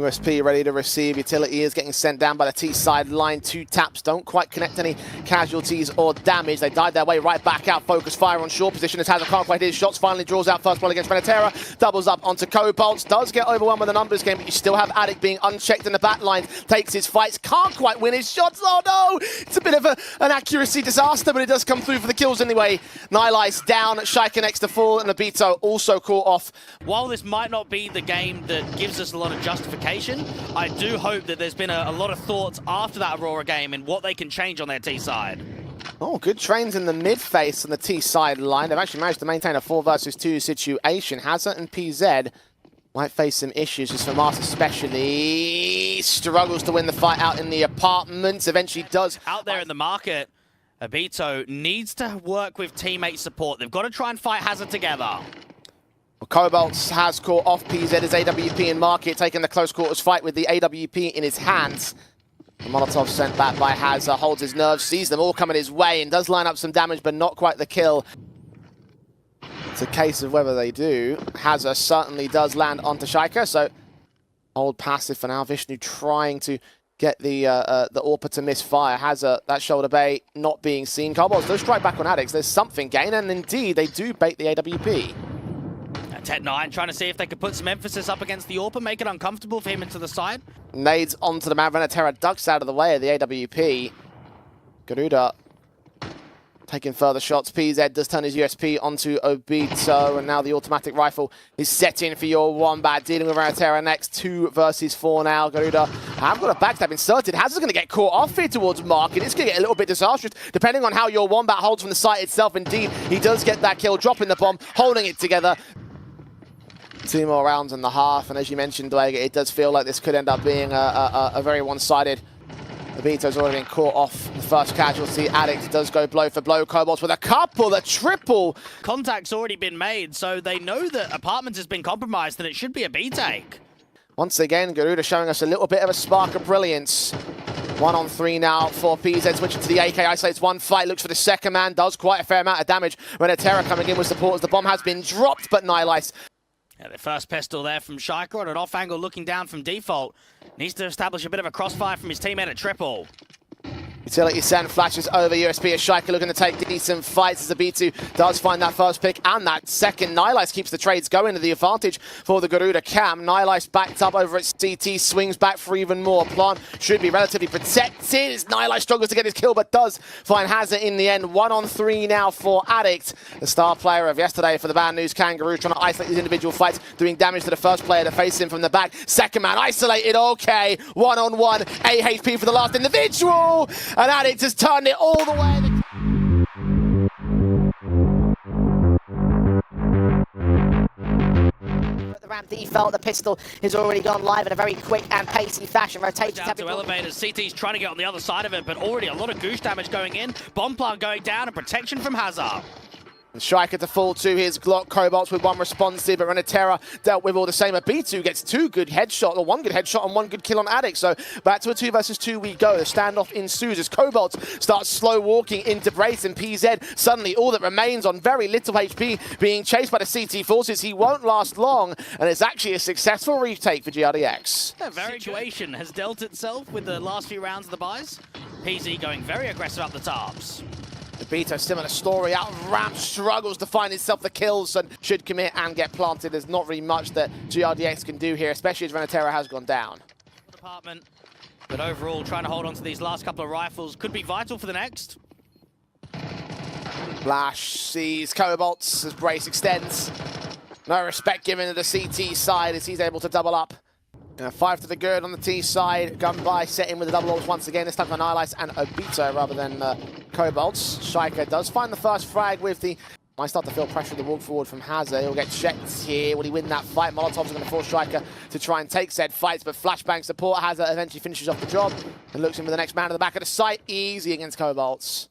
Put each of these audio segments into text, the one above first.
USP ready to receive. Utility is getting sent down by the T side line. 2 taps don't quite connect any casualties or damage. They died their way right back out. Focus fire on short position as Hazard can't quite hit his shots. Finally draws out first blood against Renatera. Doubles up onto Cobalts. Does get overwhelmed with the numbers game, but you still have Addict being unchecked in the back line. Takes his fights. Can't quite win his shots. Oh no! It's a bit of an accuracy disaster, but it does come through for the kills anyway. Nihilice down. Shaika next to full, and Abito also caught off. While this might not be the game that gives us a lot of justification, I do hope that there's been a lot of thoughts after that Aurora game and what they can change on their T side. Oh, good trains in the mid face on the T side line. They've actually managed to maintain a 4 versus 2 situation. Hazard and PZ might face some issues, just for Mars especially. Struggles to win the fight out in the apartments. Eventually does. Out there in the market, Abito needs to work with teammate support. They've got to try and fight Hazard together. Cobalts has caught off PZ as AWP in market, taking the close quarters fight with the AWP in his hands. The Molotov sent back by Hazard, holds his nerves, sees them all coming his way, and does line up some damage, but not quite the kill. It's a case of whether they do. Hazard certainly does land onto Shaika, so hold passive for now. Wisnu trying to get the AWP to misfire. Hazard, that shoulder bait not being seen. Cobalts does strike back on Addicts. There's something gained, and indeed they do bait the AWP. Tet9 trying to see if they could put some emphasis up against the AWP, make it uncomfortable for him into the side. Nades onto the man. Renatera ducks out of the way of the AWP. Garuda taking further shots. PZ does turn his USP onto Obito, and now the automatic rifle is set in for your Wombat, dealing with Renatera next. 2 versus 4 now. Garuda have got a backstab inserted. Hazard's going to get caught off here towards market. It's going to get a little bit disastrous, depending on how your Wombat holds from the site itself. Indeed, he does get that kill, dropping the bomb, holding it together. 2 more rounds and a half, and as you mentioned, Dwayne, it does feel like this could end up being a very one-sided. Abito's already been caught off the first casualty. Addict does go blow for blow. Cobalts with a couple, a triple. Contact's already been made, so they know that Apartments has been compromised, and it should be a B-take. Once again, Garuda showing us a little bit of a spark of brilliance. 1 on 3 now for PZ, switching to the AK, isolates one fight, looks for the second man, does quite a fair amount of damage. Renatera coming in with support as the bomb has been dropped, but Nihilice. Yeah, the first pistol there from Shaika on an off angle looking down from default. Needs to establish a bit of a crossfire from his teammate at triple. Utility send flashes over USP as Shaika looking to take decent fights as B2 does find that first pick and that second. Nihilice keeps the trades going to the advantage for the Garuda cam. Nihilice backed up over at CT, swings back for even more. Plant should be relatively protected as Nihilice struggles to get his kill, but does find Hazard in the end. 1 on 3 now for Addict. The star player of yesterday for the Bad News Kangaroos, trying to isolate these individual fights, doing damage to the first player to face him from the back. Second man isolated, okay. 1 on 1, 8 HP for the last individual. And Addict has turned it all the way. The ramp default, the pistol has already gone live in a very quick and pacey fashion. Rotates down to elevators. CT's trying to get on the other side of it, but already a lot of goose damage going in. Bomb plant going down and protection from Hazard. And Shaika to fall to his Glock. Cobalts with 1 responsive, but Renatera dealt with all the same. B2 gets 2 good headshots, or 1 good headshot and 1 good kill on Addict. So back to a 2 versus 2 we go. The standoff ensues as Cobalts starts slow walking into brace, and PZ suddenly all that remains on very little HP, being chased by the CT forces. He won't last long, and it's actually a successful retake for GRDX. The situation has dealt itself with the last few rounds of the buys. PZ going very aggressive up the tops. Abito, similar story, out of ramp, struggles to find himself the kills and should commit and get planted. There's not really much that GRDX can do here, especially as Renatera has gone down. Department, but overall trying to hold on to these last couple of rifles could be vital for the next. Flash sees Cobalts as brace extends. No respect given to the CT side as he's able to double up. 5 to the good on the T side. Gun by, set in with the double orbs once again. This time for Nihilice and Obito rather than Cobalts. Shaika does find the first frag with the... Might start to feel pressure to walk forward from Hazard. He'll get checked here. Will he win that fight? Molotovs are going to force Shaika to try and take said fights, but flashbang support. Hazard eventually finishes off the job and looks in for the next man to the back of the site. Easy against Cobalts.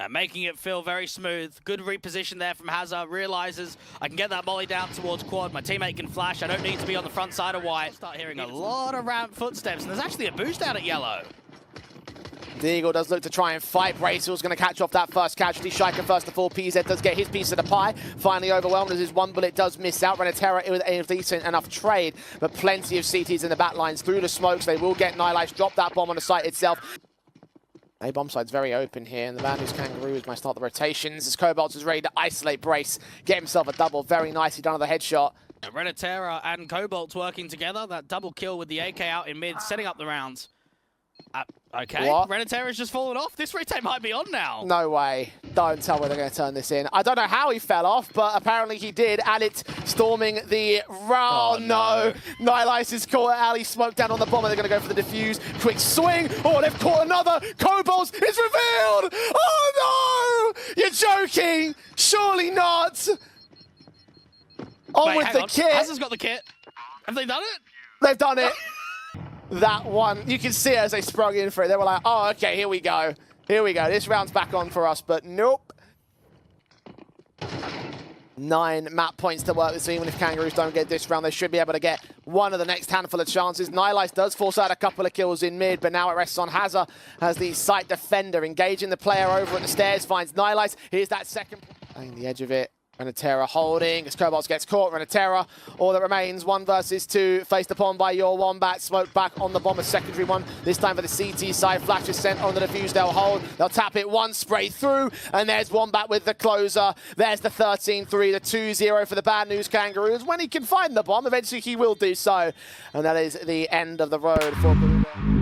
Making it feel very smooth. Good reposition there from Hazard. Realizes I can get that molly down towards quad. My teammate can flash. I don't need to be on the front side of white. Start hearing a lot of ramp footsteps, and there's actually a boost out at yellow. Deagle does look to try and fight. Bracewell's going to catch off that first casualty. Shiker first to fall. PZ does get his piece of the pie. Finally overwhelmed as his one bullet does miss out. Renatera with a decent enough trade, but plenty of CTs in the back lines through the smokes. They will get Nihilize drop that bomb on the site itself. A bomb side's very open here, and the man who's Kangaroos might start the rotations as Cobalt is ready to isolate Brace, get himself a double. Very nicely done on the headshot. Renatera and Cobalt's working together. That double kill with the AK out in mid, setting up the rounds. Okay, Renatera's just fallen off. This retake might be on now. No way. Don't tell me they're going to turn this in. I don't know how he fell off, but apparently he did. Alit storming the... Oh, no. Nihilize is caught. Ali smoked down on the bomb, and they're going to go for the defuse. Quick swing. Oh, they've caught another. Cobalt is revealed. Oh, no. You're joking. Surely not. Wait, with the kit. Hazard's got the kit. Have they done it? They've done it. That one, you can see it as they sprung in for it. They were like, oh, okay, here we go. Here we go. This round's back on for us, but nope. 9 map points to work with. Even if Kangaroos don't get this round, they should be able to get one of the next handful of chances. Nihilize does force out a couple of kills in mid, but now it rests on Hazard as the site defender. Engaging the player over at the stairs, finds Nihilize. Here's that second. Playing the edge of it. Renatera holding, as Cobalt gets caught. Renatera, all that remains, 1 versus 2, faced upon by your Wombat. Smoke back on the bomb, a secondary one, this time for the CT side. Flash is sent on the defuse, they'll hold, they'll tap it, 1 spray through, and there's Wombat with the closer. There's the 13-3, the 2-0 for the bad news Kangaroos. When he can find the bomb, eventually he will do so. And that is the end of the road for Garuda.